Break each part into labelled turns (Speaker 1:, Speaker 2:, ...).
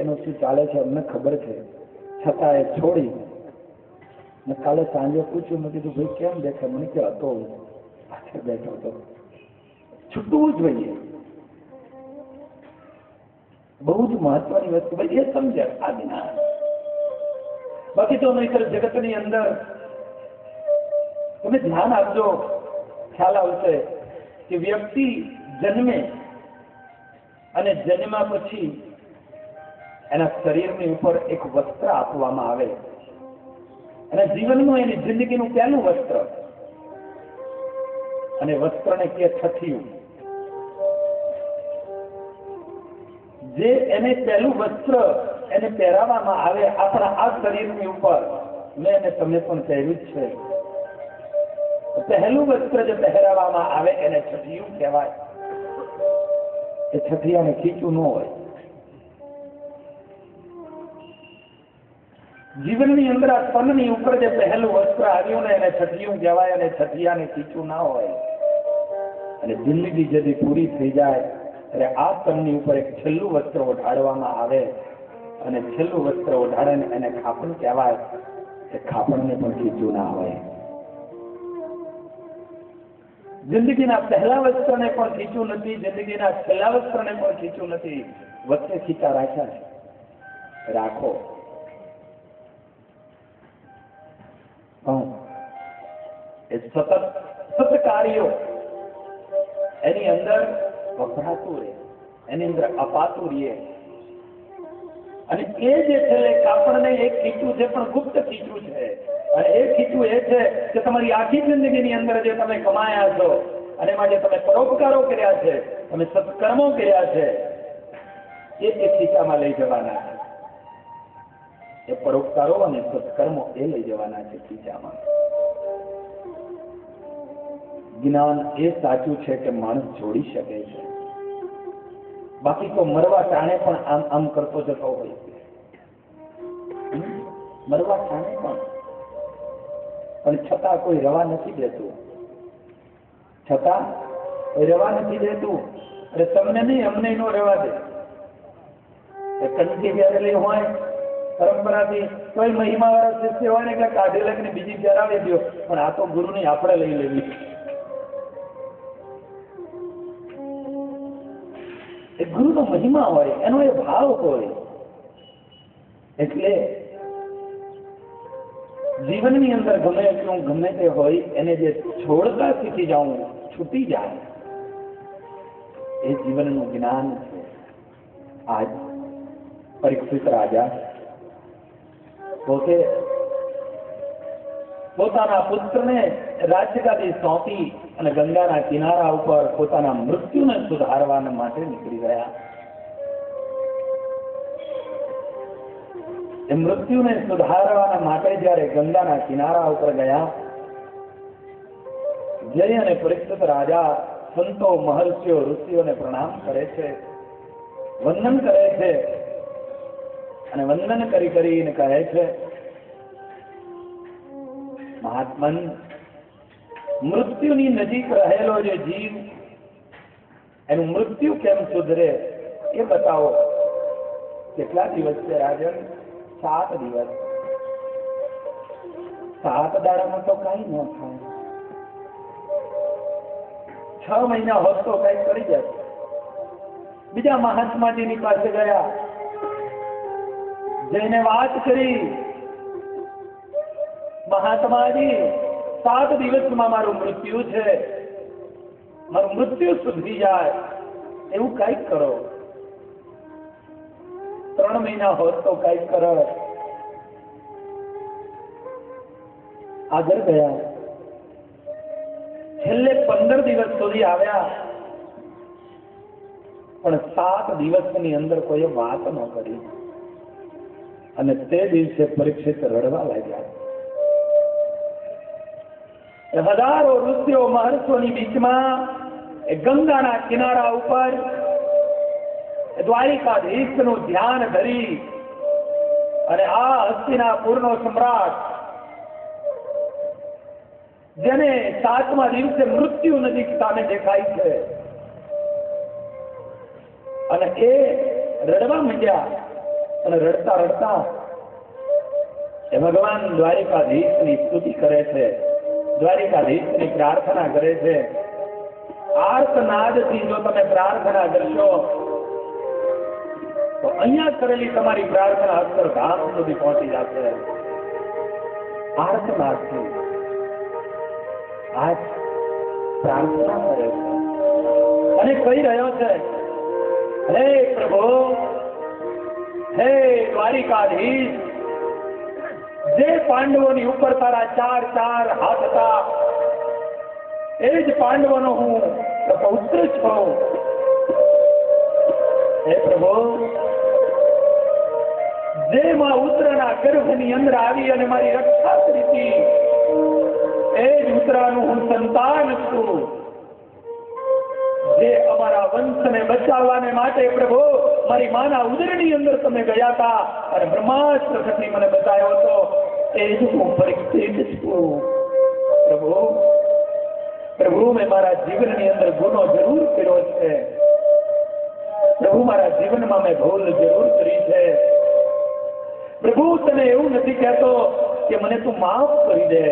Speaker 1: એનું શું ચાલે છે અમને ખબર છે, છતાં એ છોડી ને કાલે સાંજે પૂછ્યું, મેં કીધું ભાઈ કેમ દેખે? મને કે હતો પાછળ બેઠો હતો. છૂટવું જોઈએ, બહુ જ મહત્વની વસ્તુ ભાઈ એ સમજે આ જ્ઞાન. બાકી તો નહીતર જગતની અંદર તમે ધ્યાન આપજો, ખ્યાલ આવશે કે વ્યક્તિ જન્મે અને જન્મા પછી એના શરીરની ઉપર એક વસ્ત્ર આપવામાં આવે, અને જીવનનું એની જિંદગીનું પહેલું વસ્ત્ર, અને વસ્ત્રને કે છઠિયું. જે એને પહેલું વસ્ત્ર એને પહેરાવવામાં આવે આપણા આ શરીરની ઉપર, મેં એને તમે પણ કહેવું જ છે, પહેલું વસ્ત્ર જે પહેરાવવામાં આવે એને છઠિયું કહેવાય. એ છઠિયાને ખીચું ન હોય. જીવનની અંદર આ તનની ઉપર જે પહેલું વસ્ત્ર આવ્યું ને એને છઠિયું કહેવાય, અને છઠિયાને ખીચું ના હોય. અને જિંદગી જેથી પૂરી થઈ જાય ત્યારે આ તનની ઉપર એક છેલ્લું વસ્ત્ર ઓઢાડવામાં આવે, અને છેલ્લું વસ્ત્ર ઓઢાડે એને ખાપણ કહેવાય. એ ખાપણને પણ ખીચું ના હોય. જિંદગીના પહેલા વસ્ત્રને પણ ખીચું નથી, જિંદગીના છેલ્લા વસ્ત્રને પણ ખીચું નથી, વચ્ચે ખીચા રાખ્યા છે. રાખો. એ સતત કાર્યો એની અંદર વપરાતું રહે, એની અંદર અપાતું રહે. અને એ જે છે કાપડને એક ખીચું છે, પણ ગુપ્ત ખીચું છે. અને એ ખીચું એ છે કે તમારી આખી જિંદગીની અંદર જે તમે કમાયા છો અને એમાં જે તમે પરોપકારો કર્યા છે, તમે સત્કર્મો કર્યા છે, એ ખીચામાં લઈ જવાના છે. એ પરોપકારો અને સત્કર્મો એ લઈ જવાના છે ખીચામાં. જ્ઞાન એ સાચું છે કે માણસ જોડી શકે છે, બાકી તો મરવા ટાણે પણ આમ આમ કરતો જતો હોય. મરવા ટાણે પણ છતાં કોઈ રવા નથી દેતું, છતાં કોઈ રવા નથી દેતું. અરે તમને નહીં, અમને નો રવા દે. કંઠી પહેરેલી હોય પરંપરાથી, કોઈ મહિમા વાળા શિષ્ય હોય ને એટલે કાઢી લઈને બીજી પહેરાવી દો, પણ આ તો ગુરુની આપણે લઈ લેવી. એ ગુરુનો મહિમા હોય, એનો એ ભાવ હોય. એટલે જીવનની અંદર ગમે એટલું ગમે તે હોય એને જે છોડતા શીખી જાઉં, છૂટી જાય, એ જીવનનું જ્ઞાન છે. આજ પરીક્ષિત રાજા પોતે પોતાના પુત્રને રાજગાદી સોંપી અને ગંગાના કિનારા ઉપર પોતાના મૃત્યુને સુધારવા માટે નીકળી ગયા. એ મૃત્યુને સુધારવા માટે જયારે ગંગાના કિનારા ઉપર ગયા, જઈ અને પરીક્ષિત રાજા સંતો, મહર્ષિઓ, ઋષિઓને પ્રણામ કરે છે, વંદન કરે છે. અને વંદન કરીને કહે છે, મહાત્મન, મૃત્યુની નજીક રહેલો જે જીવ એનું મૃત્યુ કેમ સુધરે એ બતાવો. કેટલા દિવસ છે રાજન? 7 દિવસ. 7 દાડામાં તો કઈ ન થાય. 6 મહિના હોત તો કઈ કરી જાય. બીજા મહાત્માજીની પાસે ગયા, જઈને વાત કરી, મહાત્માજી 7 દિવસમાં મારું મૃત્યુ છે, મારું મૃત્યુ સુધરી જાય એવું કઈક કરો. 3 મહિના હોત તો કઈક કરો. આગળ ગયા, છેલ્લે 15 દિવસ સુધી આવ્યા, પણ 7 દિવસની અંદર કોઈ વાત ન કરી. અને તે દિવસે પરીક્ષિત રડવા લાગ્યા. હજારો ઋષિઓ, મહર્ષિઓની બીચમાં એ ગંગાના કિનારા ઉપર દ્વારિકાધીશનું ધ્યાન ધરી અને આ હસ્તિનાપુરનો સમ્રાટ, જેને 7મા દિવસે મૃત્યુ નજીક સામે દેખાય છે, અને એ રડવા માંડ્યા. અને રડતા રડતા એ ભગવાન દ્વારિકાધીશની સ્તુતિ કરે છે, દ્વારિકાધીશની પ્રાર્થના કરે છે. આર્તનાદથી જો તમે પ્રાર્થના કરશો તો અહીંયા કરેલી તમારી પ્રાર્થના અક્ષરધામ સુધી પહોંચી જશે. આર્તનાદથી આજ પ્રાર્થના કરે છે અને કહી રહ્યો છે, હે પ્રભુ, હે દ્વારિકાધીશ, જે પાંડવોની ઉપર તારા 4 હાથ હતા એ જ પાંડવોનો હું પૌત્ર છું. હે પ્રભુ, જે માં ઉત્તરાના ગર્ભની અંદર આવી અને મારી રક્ષા કરી હતી એ જ ઉત્તરાનું હું સંતાન છું. જે અમારા વંશને બચાવવાને માટે પ્રભુ મારી માના ઉદરની અંદર તમે ગયા હતા અને બ્રહ્માસ્ત્ર થકી મને બચાવ્યો હતો, એ જ હું પરીક્ષિત છું. પ્રભુ, પ્રભુ, મેં મારા જીવનની અંદર ગુનો જરૂર કર્યો છે. પ્રભુ, મારા જીવનમાં મેં ભૂલ જરૂર કરી છે. પ્રભુ, તને એવું નથી કહેતો કે મને તું માફ કરી દે.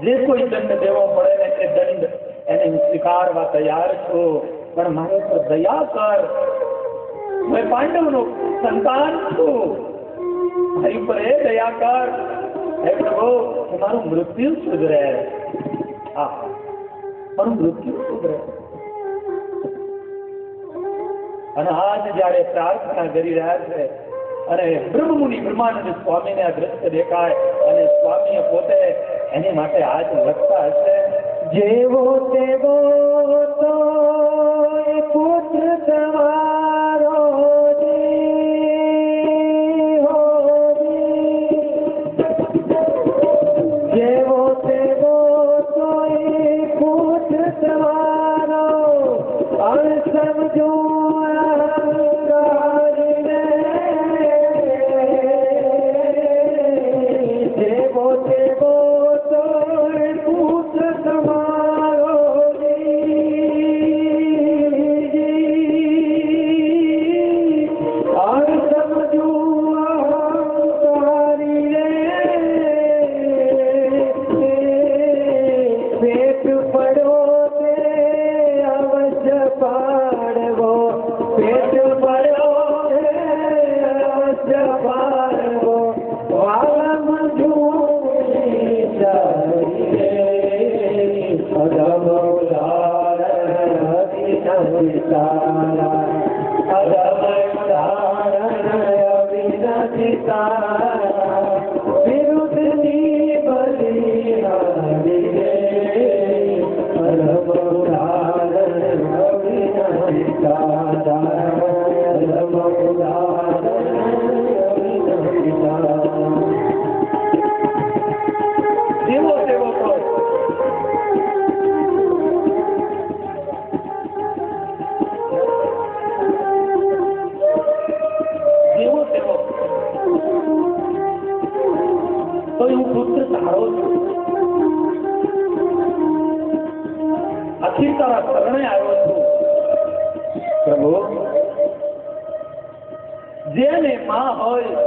Speaker 1: જે કોઈ દંડ દેવો પડે ને એ દંડ એને હું સ્વીકારવા તૈયાર છું, પણ મારા પર દયા કર. મેં પાંડવનો સંતાન છું, મારી પર એ દયા કર. હે પ્રભુ, મારું મૃત્યુ સુધરે. મારું મૃત્યુ સુધરે. અને આજ જયારે પ્રાર્થના કરી રહ્યા છે અને બ્રહ્મમુનિ બ્રહ્માનંદ સ્વામીને આ દ્રશ્ય દેખાય અને સ્વામીએ પોતે એની માટે આજ લખતા હશે, જેવો તેવો તો પુત્ર તમારો જેવો તેવો તો પુત્ર તમારો સમજો જેને માં હોય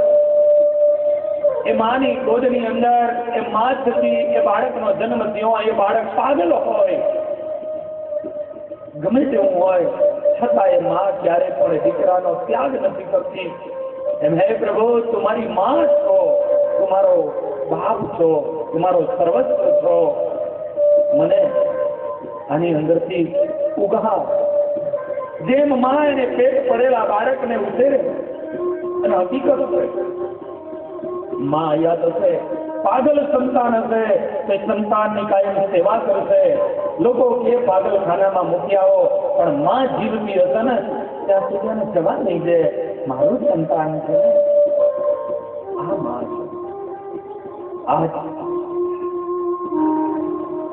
Speaker 1: એ માની ગોદની અંદર એ માં થતી એ બાળકનો જન્મ થયો, એ બાળક પાગલ હોય, ગમે તેવું હોય છતાં એ માં ક્યારે પણ દીકરાનો ત્યાગ નથી કરતી. એમ, હે પ્રભુ, તું મારી માં છો, તું મારો બાપ છો, તું મારો સર્વસ્વ છો. મને આની અંદરથી ઉગાવ. જેમ માં એને પેટ પડેલા બાળકને ઉછેરે અને હકીકત હોય માં યાદ હશે, પાગલ સંતાન હશે તો સંતાનની કાયમ સેવા કરશે. લોકો કે પાગલખાનામાં મૂકી આવો, પણ માં જીવતી હશે ને ત્યાં સુધી એને જવા નહીં દે. મારું સંતાન છે, આ માં છે. આજ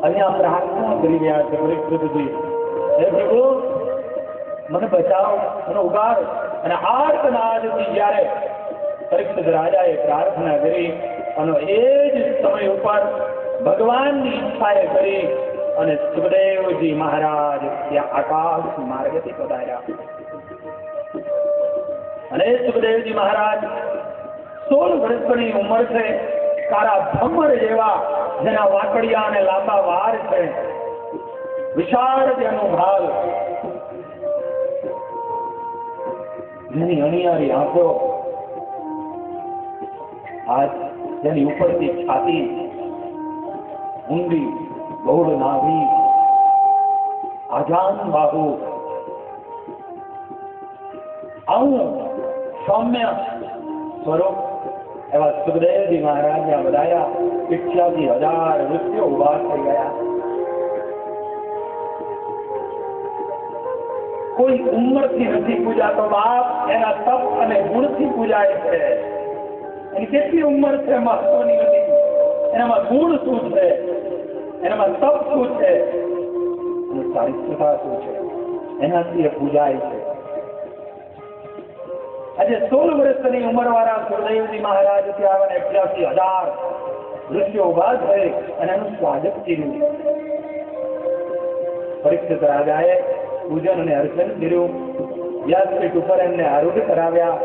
Speaker 1: અહીંયા પ્રાર્થના કરી રહ્યા છે પરીક્ષિતજી, હે પ્રભુ, મને બચાવો, મને ઉગાડ. અને આર્તનાદથી જ્યારે પરીક્ષિત રાજાએ પ્રાર્થના કરી અને એ જ સમય ઉપર ભગવાનની ઈચ્છાએ કરી અને સુખદેવજી મહારાજ ત્યાં આકાશ માર્ગથી પધાર્યા. અને સુખદેવજી મહારાજ 16 વર્ષની ઉંમર છે, તારા ભમર જેવા જેના વાકડિયા અને લાંબા વાર છે, વિશાળ જેનું ભાલ, જેની અણિયારી આંખો, હાથ જેની ઉપરથી છાતી, ઊંડી ગૌડ નાભી, આજાન બાહુ, આવું સૌમ્ય સ્વરૂપ એવા સુખદેવજી મહારાજને બધાયા 88,000 ઋષિઓ ઉભા થઈ ગયા. કોઈ ઉંમરથી નથી પૂજાતો બાપ, એના તપ અને ગુણથી પૂજાય છે. એની કેટલી ઉંમર છે મહત્વની નથી, એનામાં ગુણ શું છે, એનામાં તપ શું છે, અને ચારિત્રતા શું છે, એનાથી એ પૂજાય છે. આજે 16 વર્ષની ઉંમર વાળા સુખદેવજી મહારાજ ત્યાં 88,000 ઋષિઓ ઉભા થઈ અને એનું સ્વાગત કર્યું. પરીક્ષિત રાજાએ પૂજન અને અર્ચન કર્યું, વ્યાસપીઠ ઉપર એમને આરૂઢ કરાવ્યા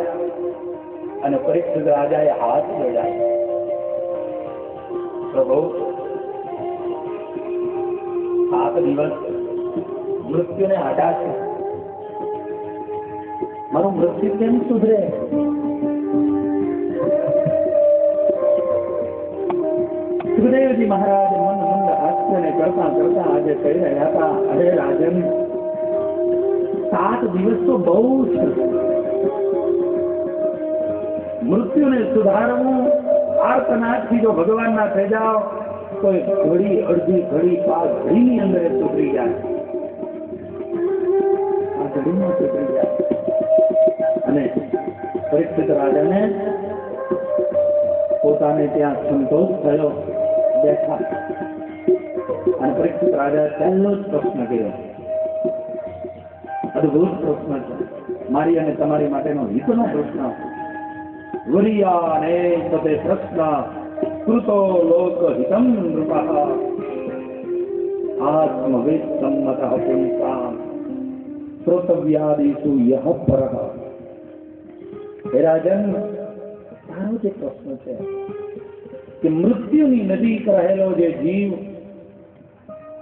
Speaker 1: અને પરીક્ષિત રાજાએ હાથ જોડ્યા. પ્રભુ, 7 દિવસ મૃત્યુને આડા છે, મારું મૃત્યુ કેમ સુધરે? સુખદેવજી મહારાજ મન મંદ હાસ્યને કરતા કરતા આજે કહી રહ્યા હતા, અરે રાજન, 7 દિવસ તો બહુ છે. મૃત્યુને સુધારવું આર્તનાદથી જો ભગવાનના થઈ જાઓ તો ઘડી, અડધી ઘડી, 5 ઘડીની અંદર સુધરી જાય. આ ઘડીમાં સુધરી જાય. અને પરીક્ષિત રાજાને પોતાને ત્યાં સંતોષ થયો, બેઠા. અને પરીક્ષિત રાજા પહેલો જ પ્રશ્ન કર્યો, અદભુત પ્રશ્ન છે, મારી અને તમારી માટેનો હિતનો પ્રશ્ન. વરિયાને પદે પ્રશ્ન કૃતો લોક હિતમ નૃપઃ આત્મવિદ સંમતઃ પુંસામ શ્રોતવ્યાદિષુ યહ પરઃ. હે રાજન, તારો જે પ્રશ્ન છે કે મૃત્યુની નજીક રહેલો જે જીવ,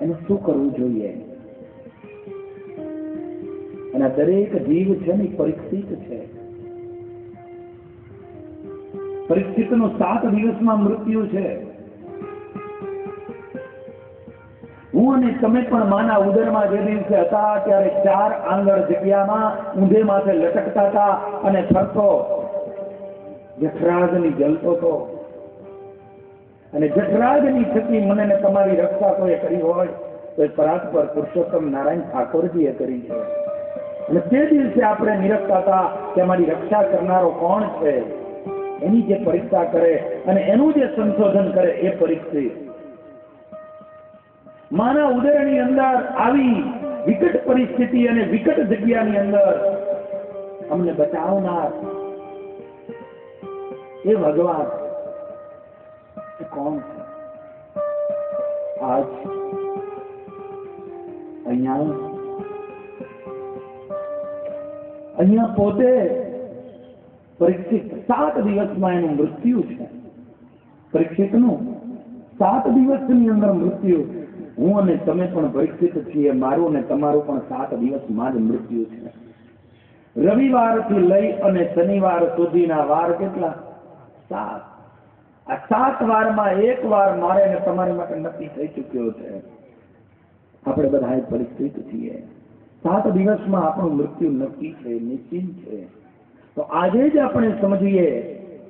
Speaker 1: એને શું કરવું જોઈએ? એના દરેક જીવ છે ને પરીક્ષિત છે. પરીક્ષિતનો 7 દિવસમાં મૃત્યુ છે. હું અને તમે પણ માના ઉદરમાં જે દિવસે હતા ત્યારે 4 આંગળ જગ્યામાં ઊંધે માથે લટકતા હતા અને ફરતો જઠરાગ્નિ જલતો હતો. અને જઠરાગ્નિ થકી મને ને તમારી રક્ષા કોઈ કરી હોય તો એ પરાત્પર પુરુષોત્તમ નારાયણ ઠાકોરજીએ કરી છે. અને તે દિવસે આપણે નિરખતા હતા કે અમારી રક્ષા કરનારો કોણ છે, એની જે પરીક્ષા કરે અને એનું જે સંશોધન કરે એ પરીક્ષિત. માના ઉદરની અંદર આવી વિકટ પરિસ્થિતિ અને વિકટ જગ્યાની અંદર અમને બચાવનાર એ ભગવાન એ કોણ છે? આજ અહીંયા પોતે પરીક્ષિત 7 દિવસમાં એનું મૃત્યુ છે. પરીક્ષિતનું 7 દિવસની અંદર મૃત્યુ. હું અને તમે પણ પરીક્ષિત છીએ, મારું અને તમારું પણ 7 દિવસમાં જ મૃત્યુ છે. રવિવારથી લઈ અને શનિવાર સુધીના વાર કેટલા? 7. આ 7 વારમાં એક વાર મારે અને તમારી માટે નક્કી થઈ ચૂક્યો છે. આપણે બધા પરીક્ષિત છીએ. 7 દિવસમાં આપણું મૃત્યુ નક્કી છે, નિશ્ચિત છે. તો આજે જ આપણે સમજીએ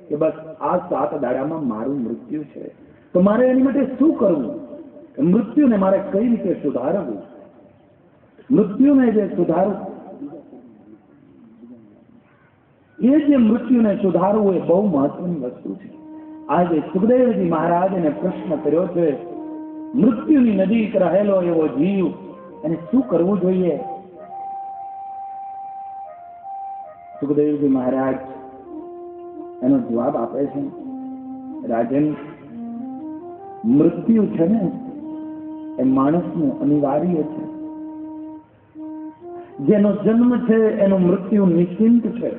Speaker 1: કે બસ આ 7 દાડામાં મારું મૃત્યુ છે. તો મારે એની માટે શું કરવું? મૃત્યુને મારે કઈ રીતે સુધારવું? મૃત્યુને જે સુધારવું, એ જે મૃત્યુને સુધારવું એ બહુ મહત્વની વસ્તુ છે. આજે સુખદેવજી મહારાજને પ્રશ્ન કર્યો છે, મૃત્યુની નજીક રહેલો એવો જીવ એને શું કરવું જોઈએ? સુખદેવજી મહારાજ એનો જવાબ આપે છે, રાજન, મૃત્યુ છે ને એ માણસનું અનિવાર્ય છે. જેનો જન્મ છે એનું મૃત્યુ નિશ્ચિંત છે.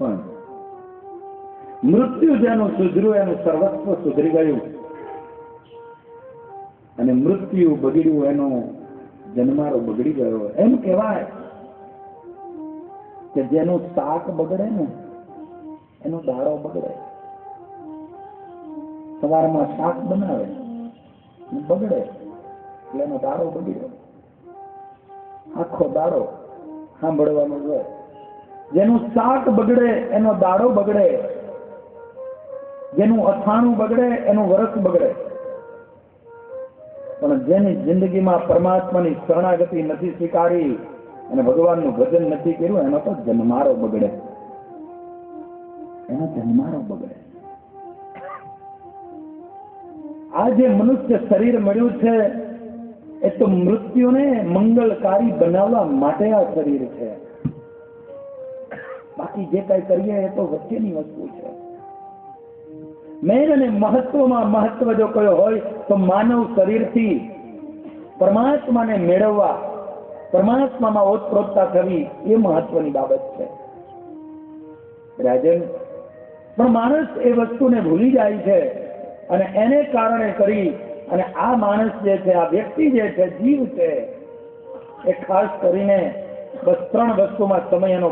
Speaker 1: પણ મૃત્યુ જેનું સુધર્યું એનું સર્વસ્વ સુધરી ગયું, અને મૃત્યુ બગડ્યું એનો જન્મારો બગડી ગયો. એમ કહેવાય કે જેનું શાક બગડે ને એનો દાડો બગડે. સવારમાં શાક બનાવે બગડે એટલે એનો દાડો બગડ્યો. આખો દાડો સાંભળવાનું હોય. જેનું શાક બગડે એનો દાડો બગડે, જેનું અથાણું બગડે એનું વરસ બગડે. પણ જેની જિંદગીમાં પરમાત્માની શરણાગતિ નથી સ્વીકારી અને ભગવાનનું ભજન નથી કર્યું એનો તો જન્મારો બગડે. એનો જન્મારો બગડે. આ જે મનુષ્ય શરીર મળ્યું છે એ તો મૃત્યુને મંગલકારી બનાવવા માટે આ શરીર છે. બાકી જે કઈ કરીએ એ તો વચ્ચેની વસ્તુ છે. મેન અને મહત્વમાં મહત્વ જો કયો હોય તો માનવ શરીરથી પરમાત્માને મેળવવા, પરમાત્મામાં ઓતપ્રોતતા થવી એ મહત્વની બાબત છે. રાજન, પણ માણસ એ વસ્તુને ભૂલી જાય છે અને એને કારણે કરી અને આ માણસ જે છે, આ વ્યક્તિ જે છે, જીવ છે, એ ખાસ કરીને બસ 3 વસ્તુમાં સમય એનો